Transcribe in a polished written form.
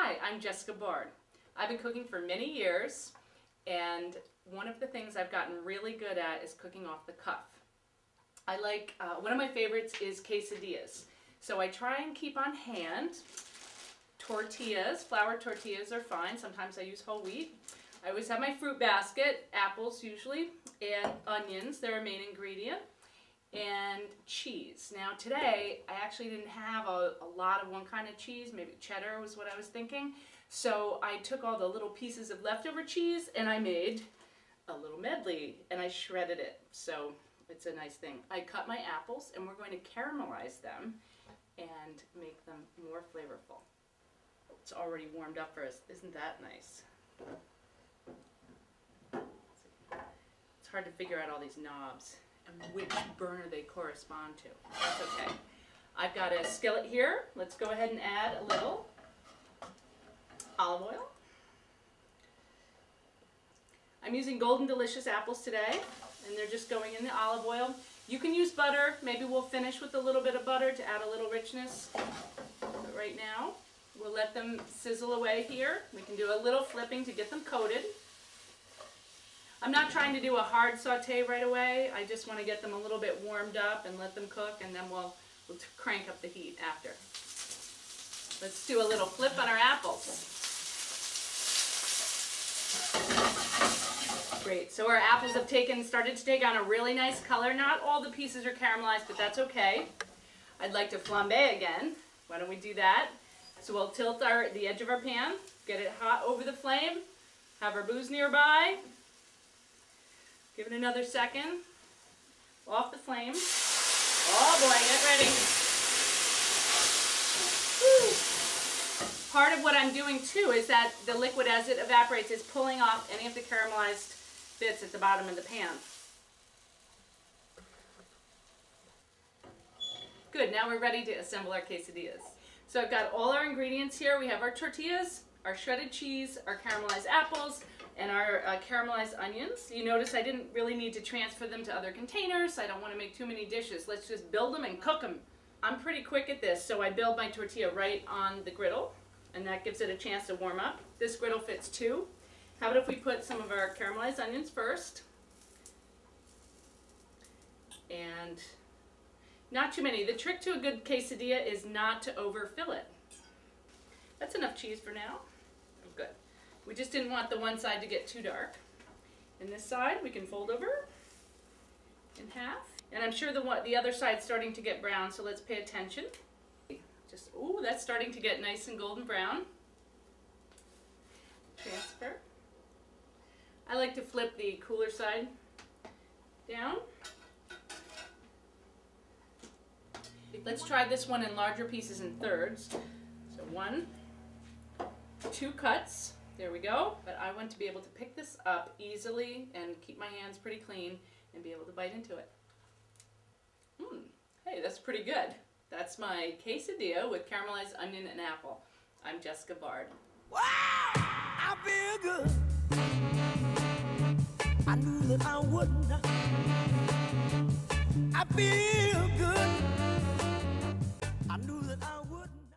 Hi, I'm Jessica Bard. I've been cooking for many years, and one of the things I've gotten really good at is cooking off the cuff. I like, one of my favorites is quesadillas. So I try and keep on hand tortillas. Flour tortillas are fine. Sometimes I use whole wheat. I always have my fruit basket, apples usually, and onions, they're a main ingredient, and cheese. Now today, I actually didn't have a lot of one kind of cheese, maybe cheddar was what I was thinking. So I took all the little pieces of leftover cheese and I made a little medley and I shredded it. So it's a nice thing. I cut my apples and we're going to caramelize them and make them more flavorful. It's already warmed up for us. Isn't that nice? It's hard to figure out all these knobs and which burner they correspond to. That's okay. I've got a skillet here. Let's go ahead and add a little olive oil. I'm using Golden Delicious apples today, and they're just going in the olive oil. You can use butter. Maybe we'll finish with a little bit of butter to add a little richness. But right now, we'll let them sizzle away here. We can do a little flipping to get them coated. I'm not trying to do a hard saute right away. I just want to get them a little bit warmed up and let them cook, and then we'll crank up the heat after. Let's do a little flip on our apples. Great, so our apples have started to take on a really nice color. Not all the pieces are caramelized, but that's okay. I'd like to flambe again. Why don't we do that? So we'll tilt the edge of our pan, get it hot over the flame, have our booze nearby. Give it another second. Off the flame. Oh boy, get ready. Woo. Part of what I'm doing too is that the liquid, as it evaporates, is pulling off any of the caramelized bits at the bottom of the pan. Good, now we're ready to assemble our quesadillas. So I've got all our ingredients here. We have our tortillas, our shredded cheese, our caramelized apples, and our caramelized onions. You notice I didn't really need to transfer them to other containers. I don't want to make too many dishes. Let's just build them and cook them. I'm pretty quick at this, so I build my tortilla right on the griddle, and that gives it a chance to warm up. This griddle fits two. How about if we put some of our caramelized onions first? And not too many. The trick to a good quesadilla is not to overfill it. That's enough cheese for now. Oh, good. We just didn't want the one side to get too dark. And this side we can fold over in half. And I'm sure the other side's starting to get brown, so let's pay attention. Just, ooh, that's starting to get nice and golden brown. Transfer. I like to flip the cooler side down. Let's try this one in larger pieces in thirds. So 1, 2 cuts. There we go. But I want to be able to pick this up easily and keep my hands pretty clean and be able to bite into it. Hey, that's pretty good. That's my quesadilla with caramelized onion and apple. I'm Jessica Bard. Wow! I feel good. I knew that I wouldn't. I feel good.